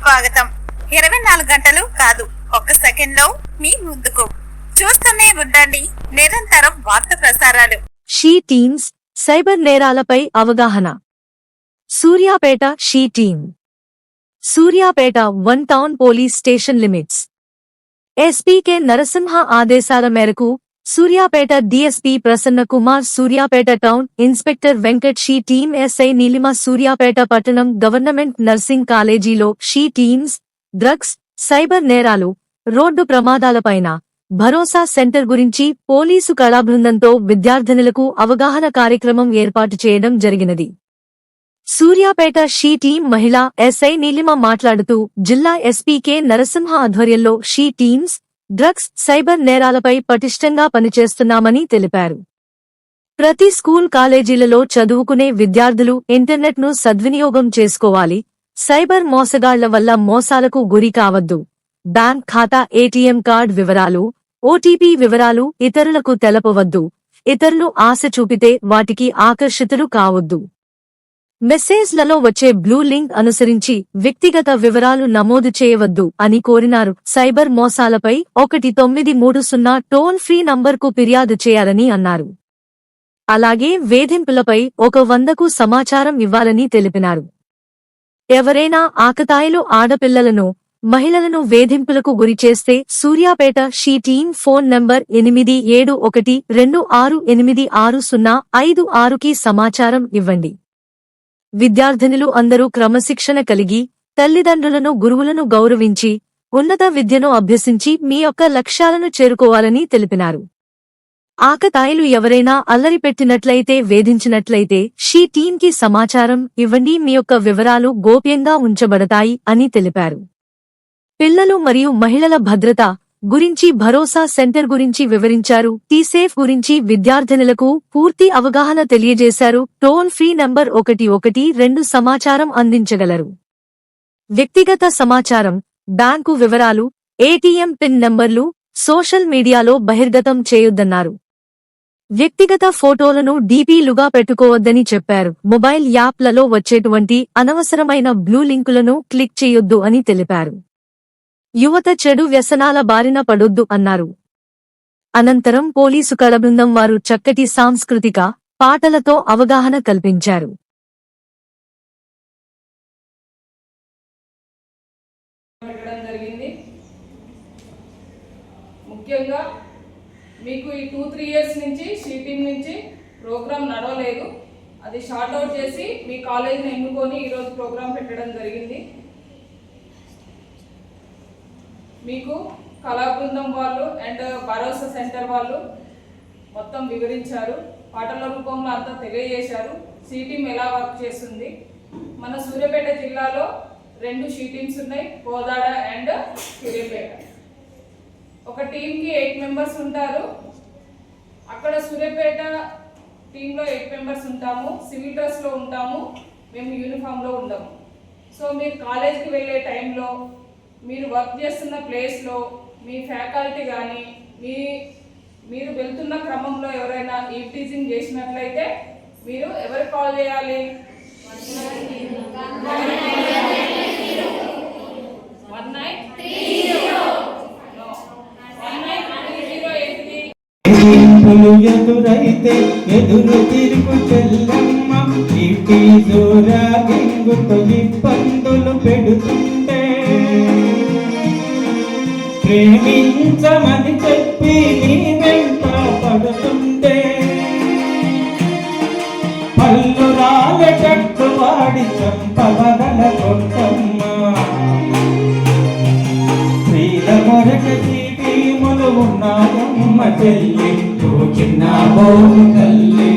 స్వాగతం. 24 గంటలు కాదు, ఒక్క సెకండ్ లో మీ ముందుకు. చూస్తూనే ఉండండి నిరంతరం వార్త ప్రసారాలు. షీ టీమ్స్ సైబర్ నేరాలపై అవగాహన. Suryapet she team. Suryapet 1 town police station limits. SP K Narasimha ఆదేశాల మేరకు Suryapet DSP Prasanna Kumar, Suryapet town inspector Venkat, she team SI Neelima, Suryapet పట్టణం గవర్నమెంట్ నర్సింగ్ కాలేజీలో షీ టీమ్స్ డ్రగ్స్, సైబర్ నేరాలు, రోడ్డు ప్రమాదాలపైన భరోసా సెంటర్ గురించి పోలీసు కళాబృందంతో విద్యార్థినులకు అవగాహన కార్యక్రమం ఏర్పాటు చేయడం జరిగినది. సూర్యాపేట షీ టీం మహిళా ఎస్ఐ నీలిమ మాట్లాడుతూ, జిల్లా ఎస్పీ కె నరసింహ ఆధ్వర్యంలో షీ టీమ్స్ డ్రగ్స్, సైబర్ నేరాలపై పటిష్టంగా పనిచేస్తున్నామని తెలిపారు. ప్రతి స్కూల్ కాలేజీలలో చదువుకునే విద్యార్థులు ఇంటర్నెట్ ను సద్వినియోగం చేసుకోవాలి. సైబర్ మోసగాళ్ల వల్ల మోసాలకు గురి కావద్దు. బ్యాంక్ ఖాతా, ఏటీఎం కార్డ్ వివరాలు, ఓటీపీ వివరాలు ఇతరులకు తెలపవద్దు. ఇతరులు ఆశ చూపితే వాటికి ఆకర్షితులు కావద్దు. మెసేజ్లలో వచ్చే బ్లూ లింక్ అనుసరించి వ్యక్తిగత వివరాలు నమోదు చేయవద్దు అని కోరినారు. సైబర్ మోసాలపై 1930 టోల్ ఫ్రీ నంబర్కు ఫిర్యాదు చేయాలని అన్నారు. అలాగే వేధింపులపై 100కు సమాచారం ఇవ్వాలని తెలిపినారు. ఎవరైనా ఆకతాయిలు ఆడపిల్లలను, మహిళలను వేధింపులకు గురిచేస్తే Suryapet she team phone number 8712686056కి సమాచారం ఇవ్వండి. విద్యార్థినులు అందరూ క్రమశిక్షణ కలిగి, తల్లిదండ్రులను, గురువులను గౌరవించి, ఉన్నత విద్యను అభ్యసించి మీ యొక్క లక్ష్యాలను చేరుకోవాలని తెలిపినారు. ఆకతాయిలు ఎవరైనా అల్లరి పెట్టినట్లయితే, వేధించినట్లయితే షీ టీంకి సమాచారం ఇవ్వండి. మీ యొక్క వివరాలు గోప్యంగా ఉంచబడతాయి అని తెలిపారు. పిల్లలు మరియు మహిళల భద్రత గురించి భరోసా సెంటర్ గురించి వివరించారు. టీసేఫ్ గురించి విద్యార్థినులకు పూర్తి అవగాహన తెలియజేశారు. టోల్ ఫ్రీ నంబర్ 112 సమాచారం అందించగలరు. వ్యక్తిగత సమాచారం, బ్యాంకు వివరాలు, ఏటీఎం పిన్ నంబర్లు సోషల్ మీడియాలో బహిర్గతం చేయొద్దన్నారు. వ్యక్తిగత ఫోటోలను డీపీలుగా పెట్టుకోవద్దని చెప్పారు. మొబైల్ యాప్లలో వచ్చేటువంటి అనవసరమైన బ్లూ లింకులను క్లిక్ చేయొద్దు అని తెలిపారు. యువత చెడు వ్యసనాల బారిన పడొద్దు అన్నారు. అనంతరం పోలీసు కళబృందం వారు చక్కటి సాంస్కృతిక పాటలతో అవగాహన కల్పించారు. ముఖ్యంగా మీకు ఈ 2-3 ఇయర్స్ నుంచి షీటింగ్ నుంచి ప్రోగ్రామ్ నడవలేదు. అది షార్ట్ అవుట్ చేసి మీ కాలేజీని ఎన్నుకొని ఈరోజు ప్రోగ్రామ్ పెట్టడం జరిగింది. మీకు కళాబృందం వాళ్ళు అండ్ భరోసా సెంటర్ వాళ్ళు మొత్తం వివరించారు. పాటల రూపంలో అంతా తెలియజేశారు. షీ టీం ఎలా వర్క్ చేస్తుంది. మన సూర్యాపేట జిల్లాలో 2 షీ టీమ్స్ ఉన్నాయి, కోదాడ అండ్ సూర్యాపేట. ఒక టీంకి 8 మెంబర్స్ ఉంటారు. అక్కడ సూర్యాపేట టీంలో 8 మెంబర్స్ ఉంటాము. సివిల్ డ్రెస్లో ఉంటాము, మేము యూనిఫామ్లో ఉండము. సో మీరు కాలేజ్కి వెళ్ళే టైంలో, మీరు వర్క్ చేస్తున్న ప్లేస్లో మీ ఫ్యాకల్టీ కానీ మీరు వెళ్తున్న క్రమంలో ఎవరైనా ఈవ్టీజింగ్ చేసినట్లయితే మీరు ఎవరికి కాల్ చేయాలి? 1930 ఎదురైతే ఎదురు తిరుగు చెల్లమ్మ, ఇంటి జోరా గింగుతో ఇబ్బందులు పెడుతుంటే, ప్రేమించమని చెప్పి నీ వెంట పడుతుంటే, పళ్ళు రాలటట్టు వాడి చంపబగల కొట్టమ్మ. స్త్రీల మొరట టీములు ఉన్నాయమ్మ చెల్లి, చిన్న బోము తల్లి.